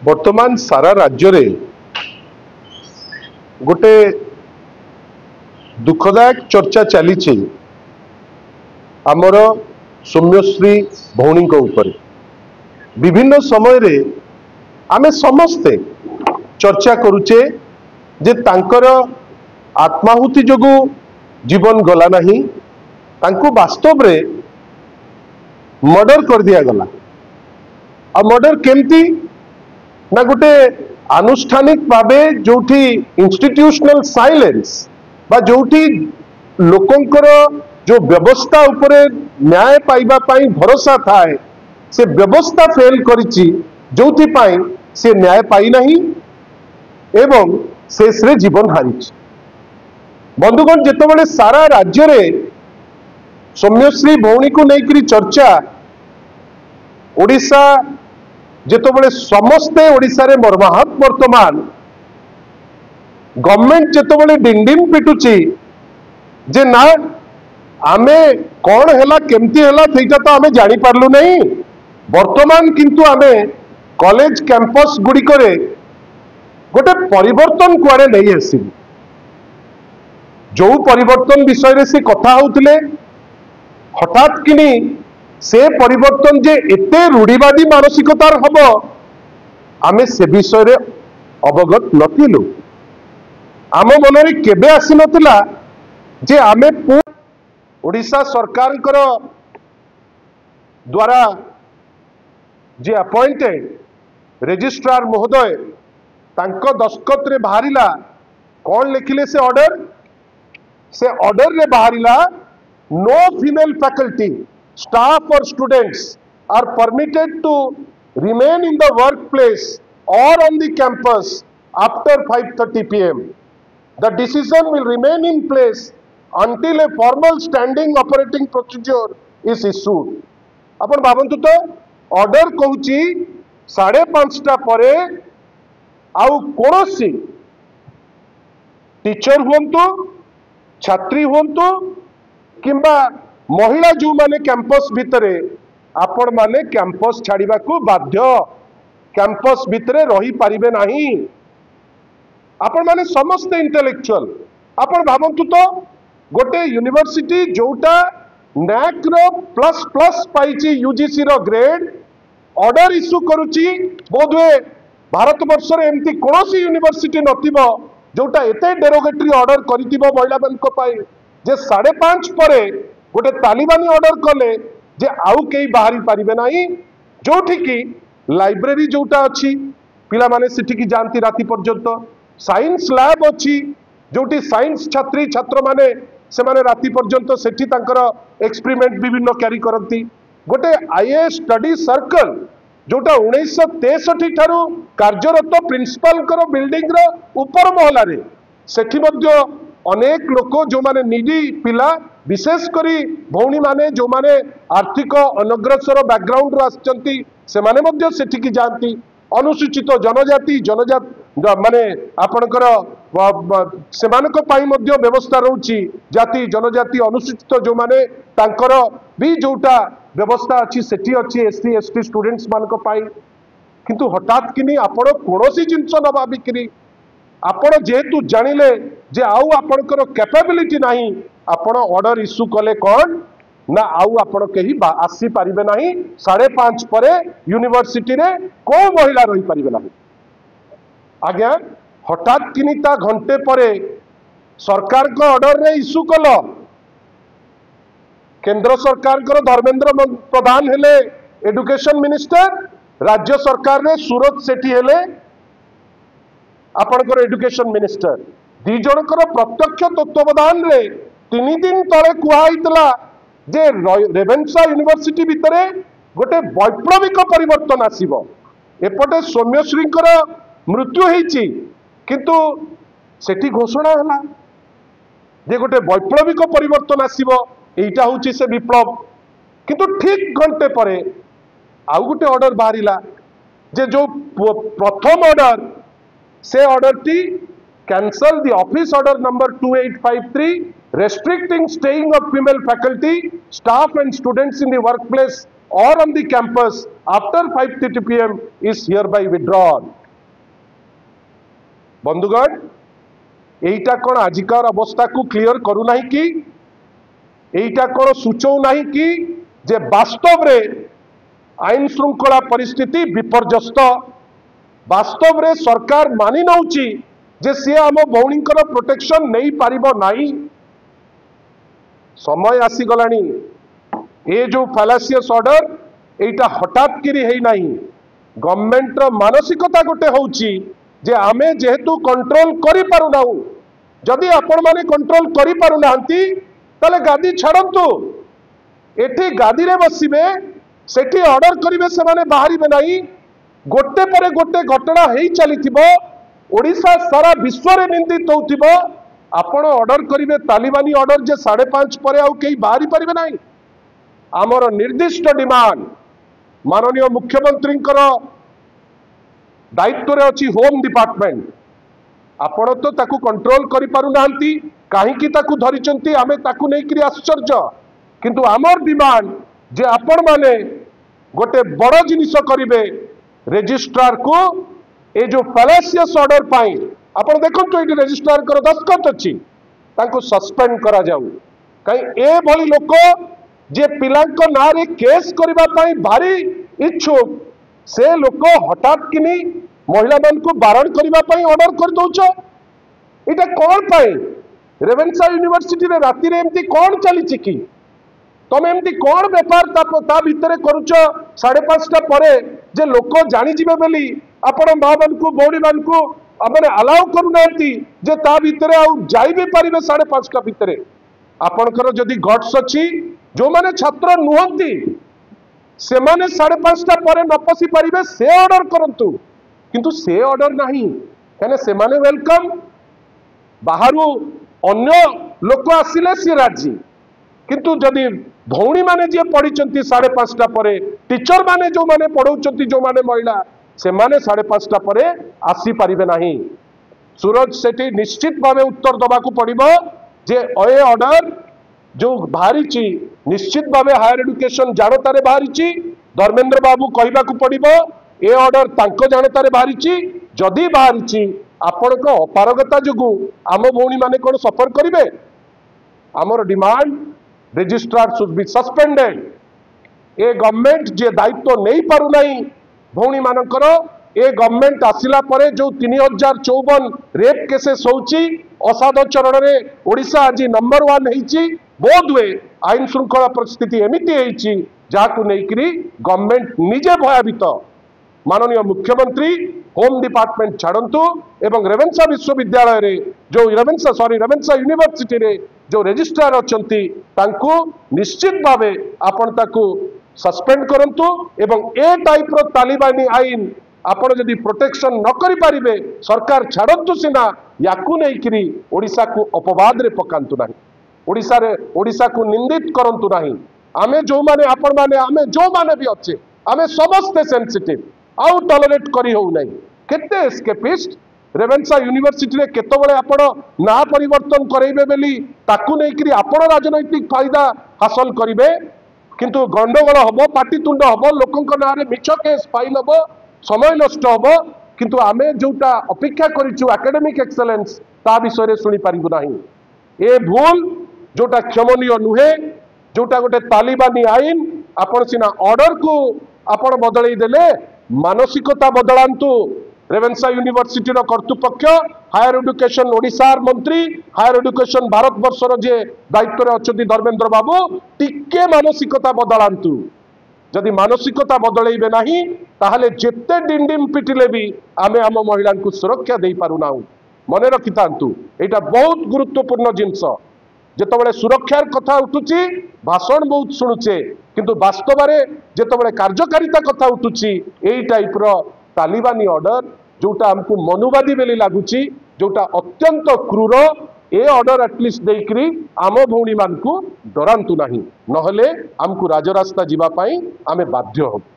वर्तमान सारा राज्य रे गोटे दुखदायक चर्चा चली आमर सौम्यश्री भौणी ऊपर विभिन्न समय रे आमे समस्ते चर्चा करुचे जे तांकर आत्माहुति जोगु जीवन गला नहीं, तांको वास्तव रे मर्डर कर दिया गला। आ मर्डर केमती ना गोटे आनुष्ठानिक भावे जोठी इंस्टीट्यूशनल साइलेंस बा जोठी लोकंकर जो व्यवस्था उपरे न्याय पाइबा पाई भरोसा थाए से व्यवस्था फेल करिछि, जोथि पाई से न्याय पाई नहीं एवं शेषरे जीवन हारिछि। बंधुगण, जेतेबेले सारा राज्य रे सौम्यश्री भौणी को लेकर चर्चा ओडिशा जेतेबेले समस्ते ओडिशा रे मर्माहत वर्तमान गवर्नमेंट जेतेबेले डिंडिम पिटुची जे ना आमे कौन हैला केमती हैला थैटा तो आमे जानी पारलु नहीं। वर्तमान किंतु आमे कॉलेज कैंपस गुडी करे गोटे परिवर्तन कुआरे नहीं आसी, जो परिवर्तन विषय रे से कथा होउतले हठात किनी से परिवर्तन जे एते रूढ़िवादी मानसिकतार हब आमे से विषय रे अवगत नथिलु। आम मनरे केबे आसी नथिला जे आमे ओडिशा सरकार द्वारा जे अपॉइंटेड रजिस्ट्रार महोदय तांको दस्खत रे बाहरिला कौन लिखिले से ऑर्डर रे बाहरिला no female faculty staff or students are permitted to remain in the workplace or on the campus after 5:30 p.m. The decision will remain in place until a formal standing operating procedure is issued. अपन भावन्तु तो order कहूची 5:30 परे आउ कोनोसी teacher हुंतु छात्री हुंतु किंबा महिला जो माने campus भितरे आपण माने कैंपस छाड़िबा को बाध्य, कैंपस भितरे रही पारिबे नहीं। आपण माने समस्त इंटेलेक्चुअल आपण भावन्तु तो गोटे यूनिवर्सिटी जोटा नैक रो प्लस प्लस पाइची यूजीसी रो ग्रेड ऑर्डर इश्यू करूची, बोधवे भारत वर्ष रे एमती कोनोसी यूनिवर्सिटी नथिबो जोटा एते डेरोगेटरी ऑर्डर करितिबो महिला मानक पाई जे 5:30 परे गोटे तालिबानी ऑर्डर कले जे आउ कई बाहरी पारिबे नाही। जोठी की लाइब्रेरी जोटा अच्छी पिला माने सेठी की जानती राति पर्यंत, साइंस लैब अच्छी जोटी साइंस छात्री छात्र माने से माने राति पर्यंत सेठी तांकर एक्सपेरिमेंट विभिन्न कैरी करती। गोटे आईएएस स्टडी सर्कल जोटा 1963 ठारू कार्यरत प्रिंसिपल कर बिल्डिंग रो ऊपर महला रे सेठी मध्य अनेक लोक जो माने निडी पिला विशेष करी भौणी माने जो माने आर्थिक अनग्रसर बैकग्राउंड रो आछंती से माने मध्य सेठी की जानती। अनुसूचित जनजाति माने आपणकर से मानक पाई मध्य व्यवस्था रहउची, जाति जनजाति अनुसूचित जो माने तांकर भी जोटा व्यवस्था अच्छी सेठी अच्छी एससी एसटी स्टूडेंट्स मानक पाई। किंतु हठात किनी आपण कोनोसी जिंस न भाबिकरी आपण जेहेतु जानिले जे आउ आपणकर कैपेबिलिटी नहीं आपण ऑर्डर इश्यू कले कौन ना आउ आपण कहीं आसी पारिबे नहीं। 5:30 परे यूनिवर्सिटी रे को महिला रही पारिबे नहीं। आज्ञा हठात किनी ता घंटे परे सरकार को ऑर्डर रे इश्यू कल केंद्र सरकार को धर्मेंद्र प्रधान हेले एडुकेशन मिनिस्टर, राज्य सरकार रे सूरज सेठी हेले आपणकर एडुकेशन मिनिस्टर। दी जनकर प्रत्यक्ष तत्वावधान रे 3 दिन तले कुआइतला जे रेवेन्सा यूनिवर्सिटी भितरे गोटे वैप्लविक परिवर्तन आसीबो। एपटे सौम्यश्रींकर मृत्यु हेछि किंतु सेठी घोषणा हला जे गोटे वैप्लविक परिवर्तन आसीबो, एइटा होछि से विप्लव। किंतु ठीक घंटे परे आउ गोटे ऑर्डर बाहरिला जे जो प्रथम ऑर्डर से order T cancel the office order number 2853 restricting staying of female faculty, staff and students in the workplace or on the campus after 5:30 PM is hereby withdrawn. बंधुगण एटा कौन आजिकार अवस्था को क्लियर करू नहीं कि एटा कौन सूचौ नहीं कि जे वास्तव रे आईन श्रृंखला परिस्थिति विपर्यस्त वास्तव रे सरकार मानि नउची जे सी आम भौणींकर प्रोटेक्शन नहीं पारिबो नाही। समय आसी गलानी ए जो फैलासियस ऑर्डर एटा हठात किरी हेई नाही। गवर्नमेंट रो मानसिकता गोटे होउची जे आमे जेहेतु कंट्रोल करि पारु नाउ जदि आपण माने कंट्रोल करि पारु नांती तले गादी छाड़ंतु एठी गादी रे बसिबे सेठी ऑर्डर करिवे से माने बाहरिबे नाही। गोटे परे गोटे घटना हेई चलीथिबो ओडिशा सारा विश्व रे निंदित होउथिबो आपण ऑर्डर करिवे तालिबानी ऑर्डर जे 5:30 परे आउ केही बाहरी परिबे नाही। आमर निर्दिष्ट डिमांड माननीय मुख्यमंत्री दायित्व रे अछि होम डिपार्टमेंट आपण तो ताकू कंट्रोल करि पारु नांती काहेकि ताकू धरिचंती आमे ताकू नै करी आश्चर्य किंतु आमर डिमांड जे आपण माने गोटे बड़ जिनिस करिवे रजिस्ट्रार को ए जो फैलासियस ऑर्डर पाई आपण देखंतु एटी रजिस्ट्रार कर दस्तखत अछि ताकू सस्पेंड करा जाऊ कहीं ए भली लोक जे पिलांक नारे केस करबा पाई भारी इच्छुक से लोक हठात किनी महिला मान को बारण करबा पाई ऑर्डर कर दउछ एटा कोन पाई रेवेन्सा यूनिवर्सिटी रे राती रे एमती कोन चली कि तमे एमती कोन व्यापार ता भितरे करूछ 5:30 परे जे लोक जानि जिवे बेली आपण मां मान को बौड़ी मान को अपने अलाउ करू नांती जे ता भितरे आ जाई भी परिबे 5:30 भितरे आपणकर जदि गट्स अछि जो माने छात्र नुहंती से माने 5:30 परे न पसी परिबे से ऑर्डर करंतु किंतु से ऑर्डर नहीं कने से माने वेलकम बाहरु अन्य लोक आसिले से राजी किंतु जदि भौणी माने जे पढ़िचंती 5:30 परे टीचर माने जो माने पढ़ौचंती जो माने महिला से माने 5:30 परे आसी परिबे नाही। सूरज सेठी निश्चित भावे उत्तर दबा को पड़िबो जे ए ऑर्डर जो बाहरी निश्चित भावे हायर एजुकेशन जानतारे बाहरी धर्मेंद्र बाबू कहबा को पड़िबो ए ऑर्डर तांको जानतारे बाहरी जदि बाहरी आपण को अपारगता जुगु आम भौणी माने कोन सफर करिवे। आमर demand registrar should be suspended. ए गवर्नमेंट जे दायित्व नहीं पारु नहीं भौणी मानकर ए गवर्नमेंट आसिला परे जो 3054 रेप केसेस होउची असाधाचरण रे ओडिशा आज नंबर 1 हेची बोध वे आईन श्रृंखला परिस्थिति एमिति हेची जाकु नेकरी गवर्नमेंट निजे भयभीत। माननीय मुख्यमंत्री होम डिपार्टमेंट छाड़ंतु एवं रेवेन्सा विश्वविद्यालय रे जो रेवेन्सा यूनिवर्सिटी रे जो रजिस्ट्रार अछंती तांकु निश्चित भावे आपण ताकु सस्पेंड करंतु एवं ए टाइप रो तालिबानी आईन आपण जदि प्रोटेक्शन न करि पारिबे सरकार छाड़ंतु सिना याकु नेकरी ओडिसा को अपवाद रे पकांतु नाही ओडिसा को निंदित करंतु नाही। आमे जो माने आपण माने आमे जो माने भी अच्छे आमे समस्त सेंसिटिव आउ टॉलरेट करी हो नहीं केते एस्केपिस्ट रेवेन्सा यूनिवर्सिटी रे केतो बळे आपण ना परिवर्तन करैबे बेली ताकू नै करी आपण राजनैतिक फायदा हासिल करिवे किंतु गंडगोल हबो पाटितुंड हबो लोकंक नारे मिछ केस फाइल हबो समय नष्ट हबो किंतु आमे जोटा अपेक्षा करिछु एकेडमिक एक्सेलेंस ता विषय रे सुनी पारिबु नाही। ए भूल जोटा क्षमनीय नुहे जोटा गोटे तालिबानी आईन आपण सिना ऑर्डर को आपण बदलै देले मानसिकता बदलांतु। रेवेन्सा यूनिवर्सिटी रो कर्तृपक्ष हायर एजुकेशन ओडिशार मंत्री हायर एजुकेशन भारत वर्षर जे दायित्व रे अछंती धर्मेंद्र बाबू टिके मानसिकता बदलांतु। जदि मानसिकता बदलैबे नाही ताहले जेते डिंडिम पिटिले भी आमे आम महिला को सुरक्षा दे पारु नाउ। मने रखितांतु एटा बहुत गुरुत्वपूर्ण जिंस जेतबेले सुरक्षार कथा उठुची भाषण बहुत शुणुचे किंतु वास्तव में जेतबेले कार्यकारिता कथा उठुची एई टाइप रो तालिबानी ऑर्डर जोटा हमको मनुवादी बेली लागुची जोटा अत्यंत क्रूर ए ऑर्डर एटलिस्ट देकरी आम भौणी मान को डरांतु नाही नहले हमको राजरास्ता जीवा पाई आमे बाध्य हो।